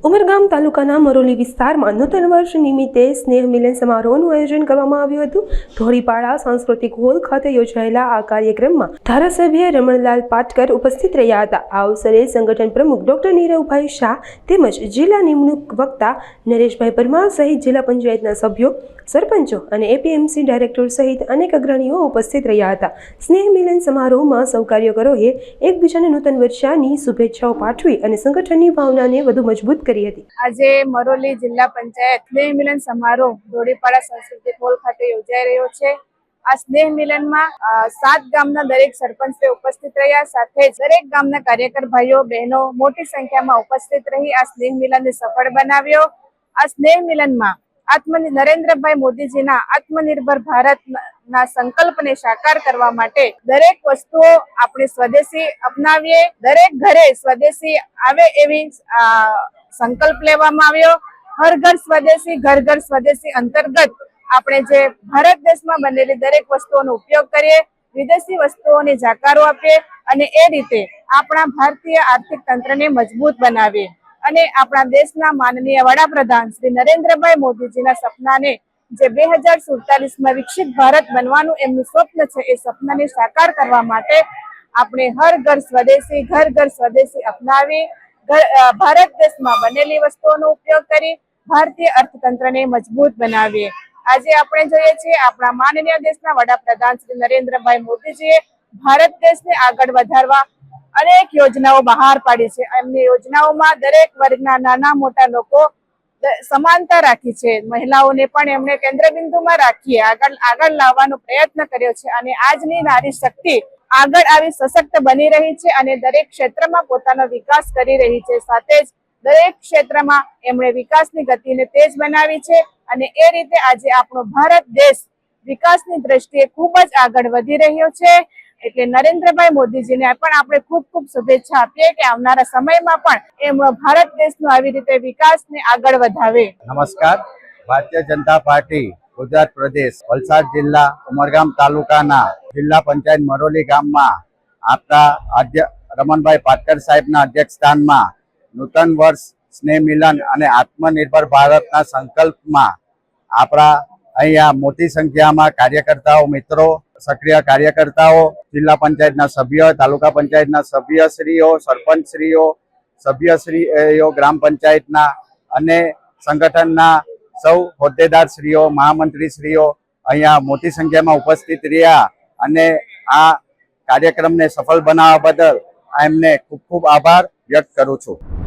ઉમરગામ તાલુકાના મરોલી વિસ્તારમાં નૂતન વર્ષ નિમિત્તે સ્નેહ મિલન સમારોહનું આયોજન કરવામાં આવ્યું હતું। ધોળીપાડા સાંસ્કૃતિક હોલ ખાતે યોજાયેલા આ કાર્યક્રમમાં ધારાસભ્ય રમણલાલ પાટકર ઉપસ્થિત રહ્યા હતા। આ અવસરે સંગઠન પ્રમુખ ડોક્ટર નીરવભાઈ શાહ તેમજ જિલ્લા નિમણૂક વક્તા નરેશભાઈ પરમાર સહિત જિલ્લા પંચાયતના સભ્યો, સરપંચો અને એપીએમસી ડાયરેક્ટર સહિત અનેક અગ્રણીઓ ઉપસ્થિત રહ્યા હતા। સ્નેહ મિલન સમારોહમાં સૌ કાર્યકરોએ એકબીજાને નૂતન વર્ષની શુભેચ્છાઓ પાઠવી અને સંગઠનની ભાવનાને વધુ મજબૂત કરી। આજે મરોલી જિલ્લા પંચાયત સ્નેહ મિલન સમારોહ ધોળીપાડા સાંસ્કૃતિક હોલ ખાતે યોજાઈ રહ્યો છે। આ સ્નેહ મિલનમાં 7 ગામના દરેક સરપંચે ઉપસ્થિત રહ્યા, સાથે દરેક ગામના કાર્યકર ભાઈઓ બહેનો મોટી સંખ્યામાં ઉપસ્થિત રહી આ સ્નેહ મિલનને સફળ બનાવ્યો। આ સ્નેહ મિલનમાં નરેન્દ્રભાઈ મોદીજીના આત્મનિર્ભર ભારતના સંકલ્પને સાકાર કરવા માટે દરેક વસ્તુઓ આપણે સ્વદેશી અપનાવીએ, દરેક ઘરે સ્વદેશી આવે એવી સંકલ્પ લેવામાં આવ્યો। હર ઘર સ્વદેશી ઘર ઘર સ્વદેશી અંતર્ગત આપણે જે ભારત દેશમાં બનેલી દરેક વસ્તુઓનો ઉપયોગ કરીએ, વિદેશી વસ્તુઓને જાકારો આપીએ અને એ રીતે આપણા ભારતીય આર્થિક તંત્રને મજબૂત બનાવીએ અને આપણા દેશના માનનીય વડાપ્રધાન શ્રી નરેન્દ્રભાઈ મોદીજીના સપનાને જે 2047માં વિકસિત ભારત બનવાનું એમનું સ્વપ્ન છે એ સપનાને સાકાર કરવા માટે આપણે હર ઘર સ્વદેશી ઘર ઘર સ્વદેશી અપનાવી ભારત દેશમાં બનેલી વસ્તુઓનો ઉપયોગ કરી ભારતીય અર્થતંત્રને મજબૂત બનાવીએ। આજે આપણે જોઈએ છીએ આપણા માનનીય દેશના વડાપ્રધાન શ્રી નરેન્દ્રભાઈ મોદીજીએ ભારત દેશને આગળ વધારવા અનેક યોજનાઓ બહાર પાડી છે। એમની યોજનાઓમાં દરેક વર્ગના નાના મોટા લોકો સમાનતા રાખી છે, મહિલાઓને પણ એમણે કેન્દ્રબિંદુમાં રાખી આગળ લાવવાનો પ્રયત્ન કર્યો છે અને આજની નારી શક્તિ આગળ આવી સશક્ત બની રહી છે અને દરેક ક્ષેત્રમાં પોતાનો વિકાસ કરી રહી છે। સાથે જ દરેક ક્ષેત્રમાં એમણે વિકાસની ગતિને તેજ બનાવી છે અને એ રીતે આજે આપણો ભારત દેશ વિકાસની દ્રષ્ટિએ ખૂબ જ આગળ વધી રહ્યો છે। એટલે નરેન્દ્રભાઈ મોદીજીને પણ આપણે ખૂબ ખૂબ શુભેચ્છા આપીએ કે આવનારા સમયમાં પણ એમનો ભારત દેશનો આવી રીતે વિકાસને આગળ વધાવે। નમસ્કાર, ભારતીય જનતા પાર્ટી ગુજરાત પ્રદેશ વલસાડ જિલ્લા ઉમરગામ તાલુકાના જિલ્લા પંચાયત મરોલી ગામમાં આપણા રમણભાઈ પાટકર સાહેબના અધ્યક્ષસ્થાનમાં નૂતન વર્ષ સ્નેહ મિલન અને આત્મનિર્ભર ભારતના સંકલ્પમાં આપણા અહીંયા મોટી સંખ્યામાં કાર્યકર્તાઓ, મિત્રો, સક્રિય કાર્યકર્તાઓ, જિલ્લા પંચાયતના સભ્યો, તાલુકા પંચાયતના સભ્યશ્રીઓ, સરપંચશ્રીઓ, સભ્યશ્રીઓ, ગ્રામ પંચાયતના અને સંગઠનના સૌ હોદ્દેદારશ્રીઓ, મહામંત્રીશ્રીઓ અહીંયા મોટી સંખ્યામાં ઉપસ્થિત રહ્યા અને આ કાર્યક્રમને સફળ બનાવવા બદલ એમને ખૂબ ખૂબ આભાર વ્યક્ત કરું છું।